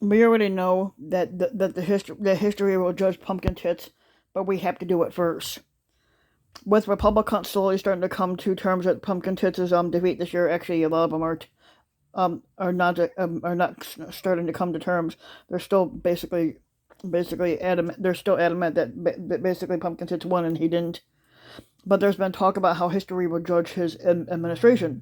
We already know that history will judge pumpkin tits, but we have to do it first. With Republicans slowly starting to come to terms with pumpkin tits' defeat this year, actually a lot of them are not starting to come to terms. They're still basically adamant. They're still adamant that basically pumpkin tits won and he didn't. But there's been talk about how history will judge his administration.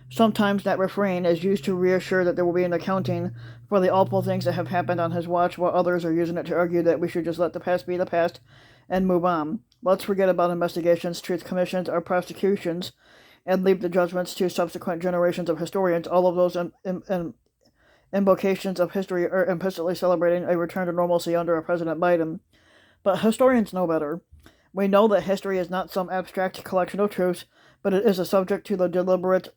Sometimes that refrain is used to reassure that there will be an accounting for the awful things that have happened on his watch, while others are using it to argue that we should just let the past be the past and move on. Let's forget about investigations, truth commissions, or prosecutions, and leave the judgments to subsequent generations of historians. All of those invocations of history are implicitly celebrating a return to normalcy under President Biden. But historians know better. We know that history is not some abstract collection of truths, but it is a subject to the deliberate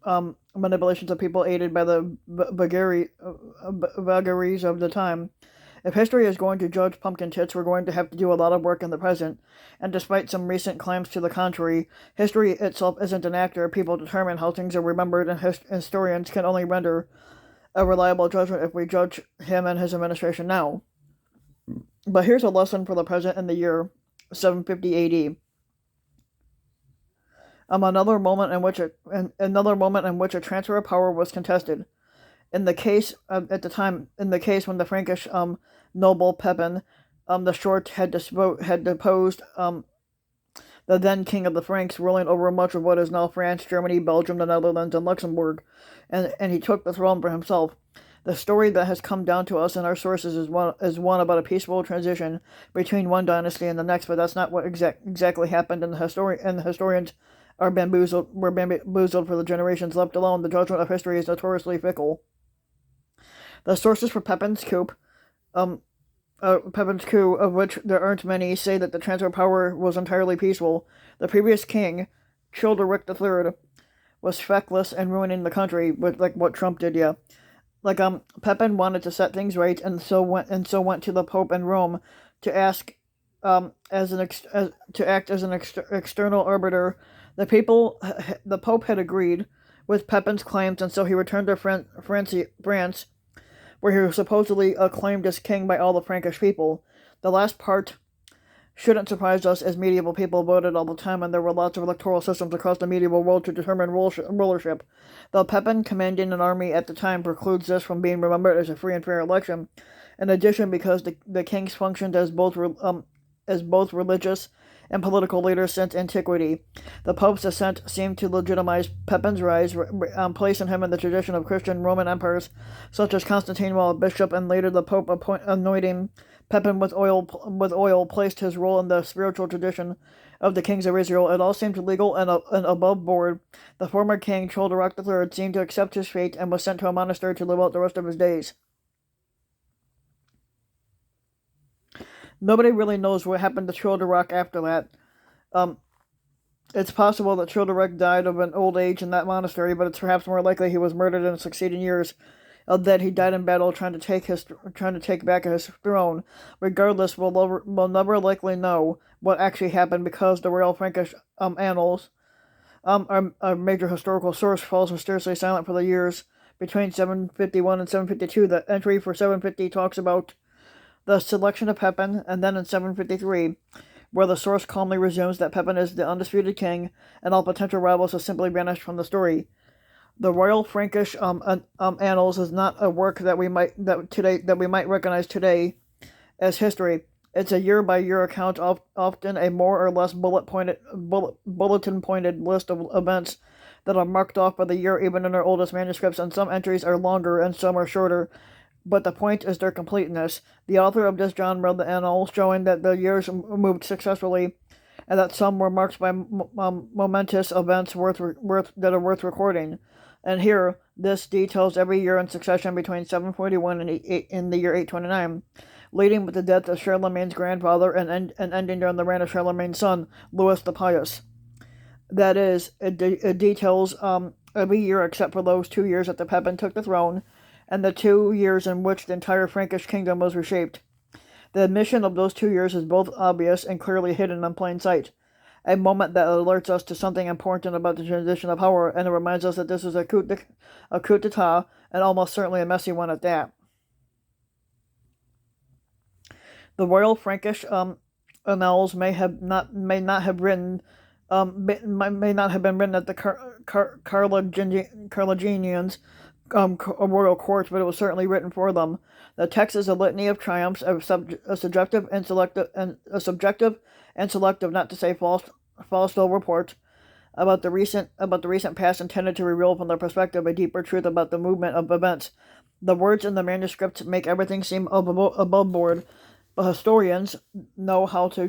manipulations of people aided by the vagaries of the time. If history is going to judge pumpkin tits, we're going to have to do a lot of work in the present. And despite some recent claims to the contrary, history itself isn't an actor. People determine how things are remembered, and historians can only render a reliable judgment if we judge him and his administration now. But here's a lesson for the present in the year 750 AD. Another moment in which a transfer of power was contested. In the case at the time, in the case when the Frankish noble Pepin the Short had deposed the then king of the Franks, ruling over much of what is now France, Germany, Belgium, the Netherlands, and Luxembourg, and he took the throne for himself. The story that has come down to us in our sources is one about a peaceful transition between one dynasty and the next, but that's not what exactly happened. And the historians were bamboozled for the generations left alone. The judgment of history is notoriously fickle. The sources for Pepin's coup, of which there aren't many, say that the transfer of power was entirely peaceful. The previous king, Childeric III, was feckless and ruining the country, with like what Trump did. Yeah, Pepin wanted to set things right, and so went to the Pope in Rome to ask, to act as an external arbiter. The Pope had agreed with Pepin's claims, and so he returned to France, where he was supposedly acclaimed as king by all the Frankish people. The last part shouldn't surprise us, as medieval people voted all the time, and there were lots of electoral systems across the medieval world to determine rulership. Though Pepin commanding an army at the time precludes this from being remembered as a free and fair election. In addition, because the kings functioned as both religious and political leaders since antiquity. The Pope's ascent seemed to legitimize Pepin's rise, placing him in the tradition of Christian Roman emperors, such as Constantine while a bishop, and later the Pope anointing Pepin with oil placed his role in the spiritual tradition of the kings of Israel. It all seemed legal and above board. The former king, Childeric III, seemed to accept his fate and was sent to a monastery to live out the rest of his days. Nobody really knows what happened to Childeric after that. Um, it's possible that Childeric died of an old age in that monastery, but it's perhaps more likely he was murdered in the succeeding years. That he died in battle trying to take back his throne. Regardless, we'll never likely know what actually happened, because the Royal Frankish annals, our major historical source, falls mysteriously silent for the years between 751 and 752. The entry for 750 talks about the selection of Pepin, and then in 753, where the source calmly resumes that Pepin is the undisputed king, and all potential rivals have simply vanished from the story. The Royal Frankish Annals is not a work that we might recognize today as history. It's a year-by-year account, often a more or less bulletin-pointed list of events that are marked off by the year, even in our oldest manuscripts, and some entries are longer and some are shorter. But the point is their completeness. The author of this genre, the Annals, showing that the years moved successfully, and that some were marked by momentous events that are worth recording. And here, this details every year in succession between 741 and in the year 829, leading with the death of Charlemagne's grandfather and ending during the reign of Charlemagne's son, Louis the Pious. That is, it details every year except for those 2 years that the Pepin took the throne, and the 2 years in which the entire Frankish kingdom was reshaped. The omission of those 2 years is both obvious and clearly hidden in plain sight. A moment that alerts us to something important about the transition of power, and it reminds us that this is a coup d'etat, and almost certainly a messy one at that. The Royal Frankish annals may not have written may not have been written at the Carlogingians royal courts, but it was certainly written for them. The text is a litany of triumphs, a subjective and selective, not to say false, still reports about the recent past, intended to reveal from their perspective a deeper truth about the movement of events. The words in the manuscripts make everything seem above board, but historians know how to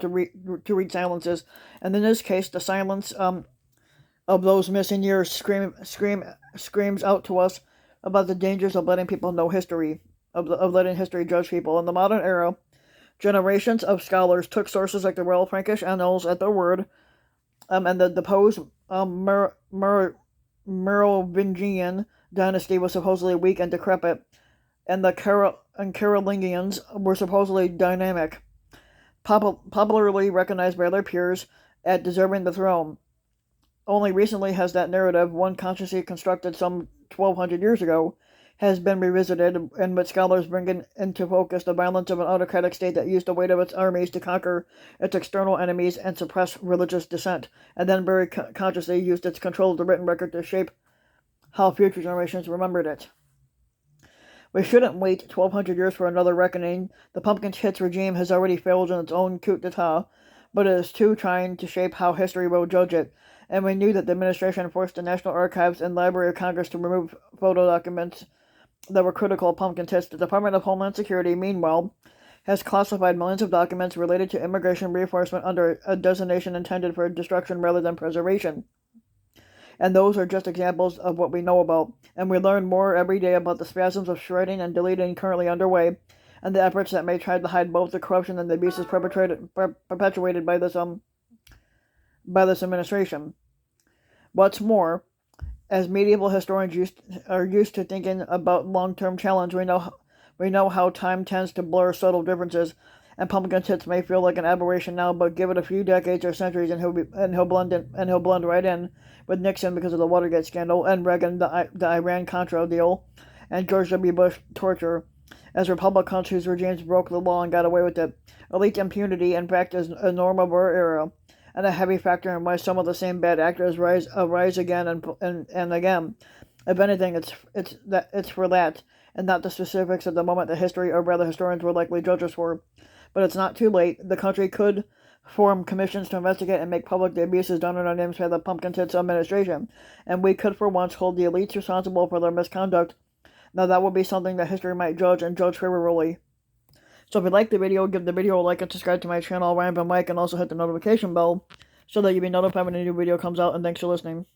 read silences, and in this case, the silence of those missing years screams out to us about the dangers of letting people know history, of letting history judge people. In the modern era, generations of scholars took sources like the Royal Frankish Annals at their word, and the deposed Merovingian dynasty was supposedly weak and decrepit, and the Carolingians were supposedly dynamic, popularly recognized by their peers at deserving the throne. Only recently has that narrative, one consciously constructed some 1,200 years ago, has been revisited, in which scholars bring into focus the violence of an autocratic state that used the weight of its armies to conquer its external enemies and suppress religious dissent, and then very consciously used its control of the written record to shape how future generations remembered it. We shouldn't wait 1,200 years for another reckoning. The pumpkin hits regime has already failed in its own coup d'etat, but it is too trying to shape how history will judge it, and we knew that the administration forced the National Archives and Library of Congress to remove photo documents that were critical of pumpkin tits. The Department of Homeland Security, meanwhile, has classified millions of documents related to immigration reinforcement under a designation intended for destruction rather than preservation. And those are just examples of what we know about, and we learn more every day about the spasms of shredding and deleting currently underway, and the efforts that may try to hide both the corruption and the abuses perpetuated by this administration. What's more, as medieval historians are used to thinking about long-term challenge, we know how time tends to blur subtle differences, and pumpkin tits may feel like an aberration now, but give it a few decades or centuries, and he'll blend right in with Nixon because of the Watergate scandal, and Reagan, the Iran-Contra deal, and George W. Bush torture, as republicans whose regimes broke the law and got away with it. Elite impunity, in fact, is a norm of our era, and a heavy factor in why some of the same bad actors rise again and again. If anything, it's for that, and not the specifics of the moment that history, or rather historians, will likely judge us for. But it's not too late. The country could form commissions to investigate and make public the abuses done in our names by the pumpkin tits administration, and we could for once hold the elites responsible for their misconduct. Now that would be something that history might judge, and judge favorably. So if you like the video, give the video a like and subscribe to my channel, Ryan Van Mike, and also hit the notification bell so that you'll be notified when a new video comes out, and thanks for listening.